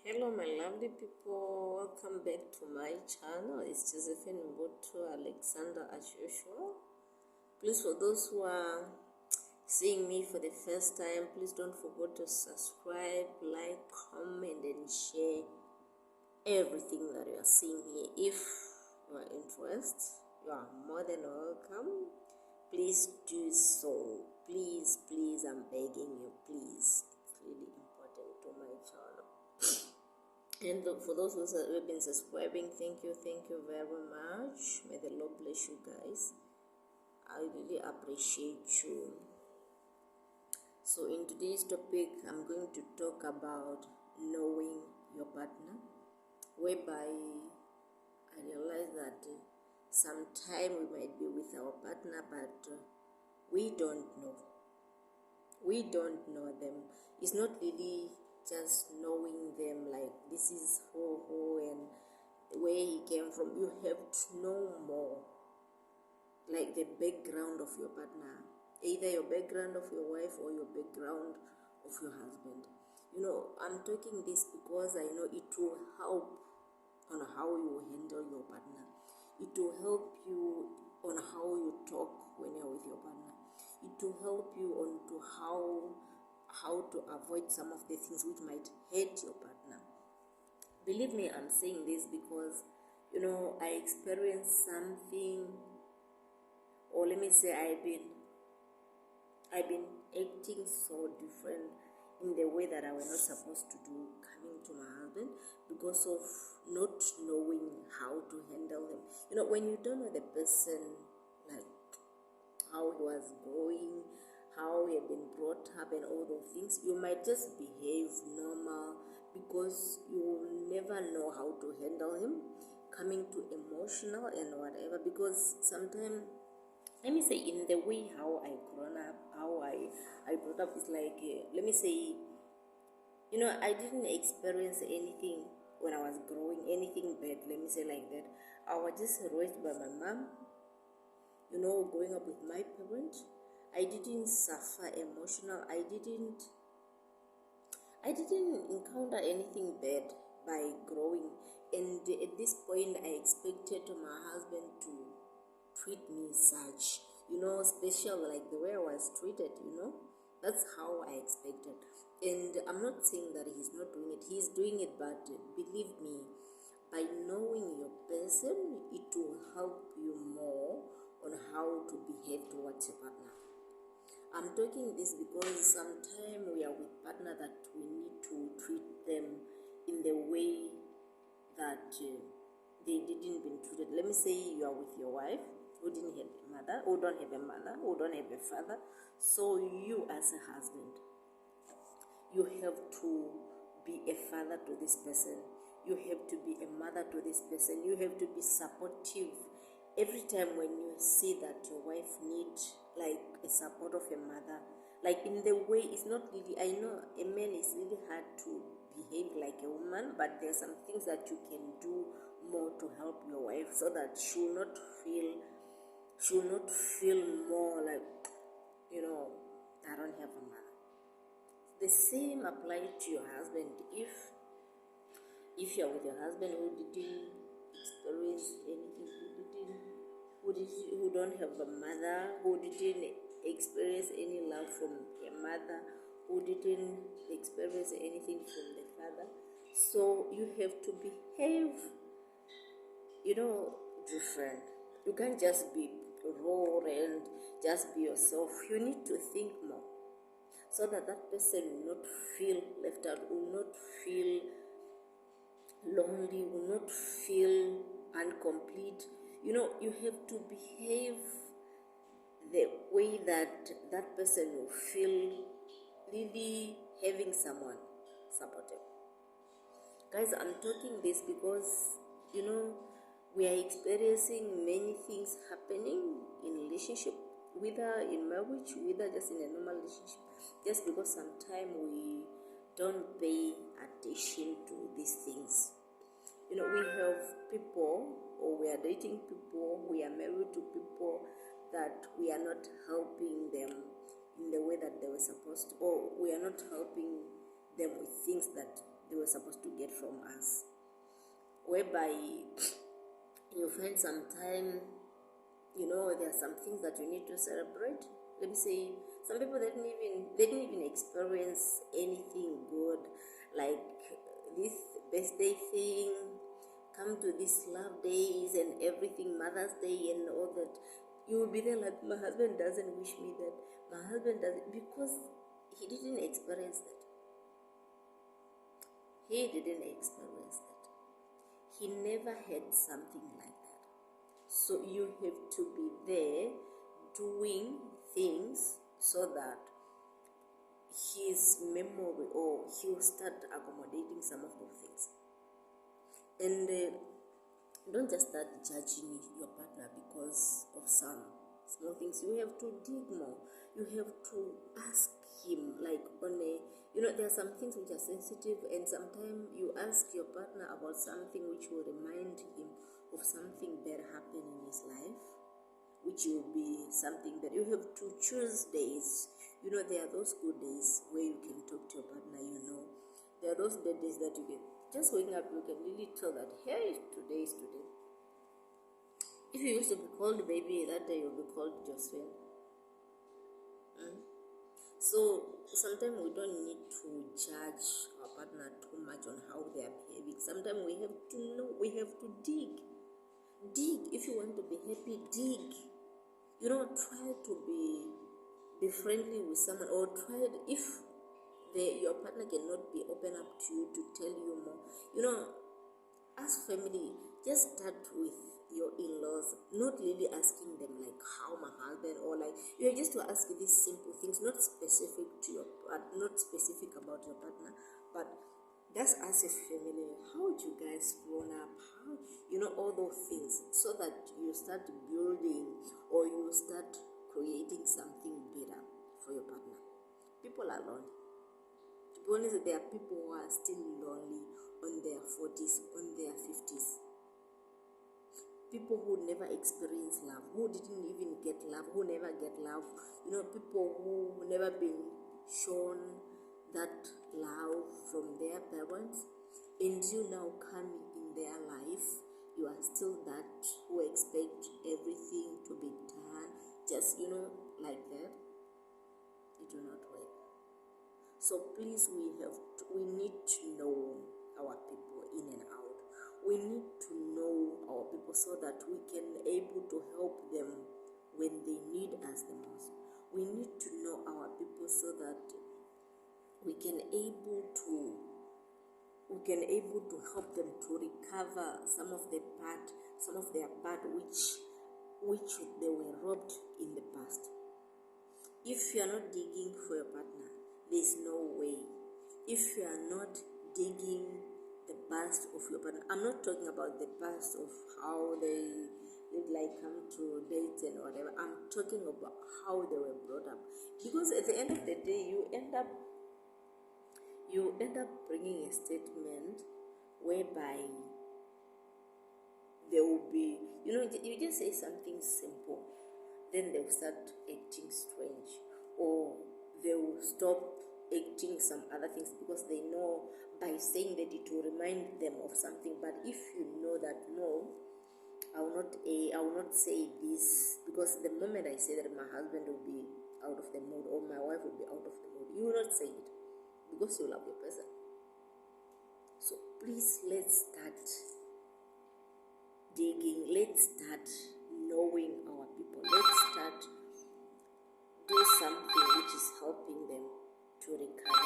Hello my lovely people, welcome back to my channel. It's Josephine Mboto Alexander as usual. Please, for those who are seeing me for the first time, please don't forget to subscribe, like, comment and share everything that you are seeing here. If you are interested, you are more than welcome. Please do so. Please, I'm begging you, please. It's really important to my channel. And for those who have been subscribing, thank you very much. May the Lord bless you guys. I really appreciate you. So in today's topic, I'm going to talk about knowing your partner, whereby I realize that sometime we might be with our partner, but we don't know. We don't know them. It's not really just knowing them, like this is who and where he came from. You have to know more, like the background of your partner, either your background of your wife or your background of your husband. I'm talking this because I know it will help on how you handle your partner. It will help you on how you talk when you're with your partner. It will help you on to how to avoid some of the things which might hurt your partner. Believe me, I'm saying this because I experienced something, or let me say I've been acting so different in the way that I was not supposed to do coming to my husband because of not knowing how to handle him. When you don't know the person, like how he was growing, how he had been brought up and all those things, you might just behave normal because you will never know how to handle him coming to emotional and whatever. Because sometimes, let me say, in the way how I grown up, how I brought up, is like, let me say, I didn't experience anything when I was growing, anything bad, let me say like that. I was just raised by my mom, growing up with my parents. I didn't suffer emotional. I didn't encounter anything bad by growing. And at this point, I expected my husband to treat me such, special, like the way I was treated, That's how I expected. And I'm not saying that he's not doing it. He's doing it, but believe me, by knowing your person, it will help you more on how to behave towards your partner. I'm talking this because sometimes we are with partner that we need to treat them in the way that they didn't been treated. Let me say you are with your wife who didn't have a mother, who don't have a mother, who don't have a father. So you as a husband, you have to be a father to this person. You have to be a mother to this person. You have to be supportive. Every time when you see that your wife needs like a support of a mother, like in the way, it's not really, I know a man is really hard to behave like a woman, but there's some things that you can do more to help your wife so that she'll not feel more like, I don't have a mother. The same applies to your husband. If you're with your husband who didn't experience anything, who don't have a mother, who didn't experience any love from a mother, who didn't experience anything from the father, so you have to behave, different. You can't just be raw and just be yourself. You need to think more so that person will not feel left out, will not feel lonely, will not feel incomplete. You have to behave the way that person will feel really having someone supportive. Guys, I'm talking this because we are experiencing many things happening in relationship, whether in marriage, whether just in a normal relationship, just because sometimes we don't pay attention to these things. We have people, or we are dating people, we are married to people that we are not helping them in the way that they were supposed to, or we are not helping them with things that they were supposed to get from us, whereby you find sometime, there are some things that you need to celebrate. Let me say, some people they didn't even experience anything good, like this birthday thing, come to these love days and everything, Mother's Day and all that. You will be there like, my husband doesn't wish me that, my husband doesn't, because he didn't experience that. He didn't experience that. He never had something like that. So you have to be there doing things so that his memory, or he'll start accommodating some of those things. And don't just start judging your partner because of some small things. You have to dig more. You have to ask him, like, on a, there are some things which are sensitive, and sometimes you ask your partner about something which will remind him of something that happened in his life, which will be something that you have to choose days. There are those good days where you can talk to your partner. There are those bad days that you can just waking up, you can really tell that, hey, today is today. If you used to be called baby, that day you'll be called Josephine. So sometimes we don't need to judge our partner too much on how they are behaving. Sometimes we have to know, we have to dig. If you want to be happy, dig. Try to be friendly with someone, or try, if your partner cannot be open up to you to tell you more. As family, just start with your in-laws, not really asking them like how my husband, or like you're just to ask these simple things, not specific to not specific about your partner, but just as a family, how you guys grown up, how all those things, so that you start building, or you start creating something better for your partner. People are lonely. To be honest, there are people who are still lonely on their 40s, on their 50s. People who never experienced love, who didn't even get love, who never get love. People who never been shown that love from their parents, and you now come in their life, you are still that who expect everything to be done just like that. It will not work. So please, we need to know our people in and out. We need to know our people so that we can able to help them when they need us the most. We need to know our people so that we can able to help them to recover some of their part which they were robbed in the past. If you are not digging for your partner, there is no way. If you are not digging the past of your partner, I'm not talking about the past of how they like come to date and whatever. I'm talking about how they were brought up, because at the end of the day, you end up bringing a statement whereby there will be, you just say something simple, then they'll start acting strange, or they will stop acting some other things, because they know by saying that it will remind them of something. But if you know that, no, I will not say this, because the moment I say that my husband will be out of the mood, or my wife will be out of the mood, you will not say it, because you love your person. So please, let's start digging. Let's start knowing our people. Let's start do something which is helping them to recover.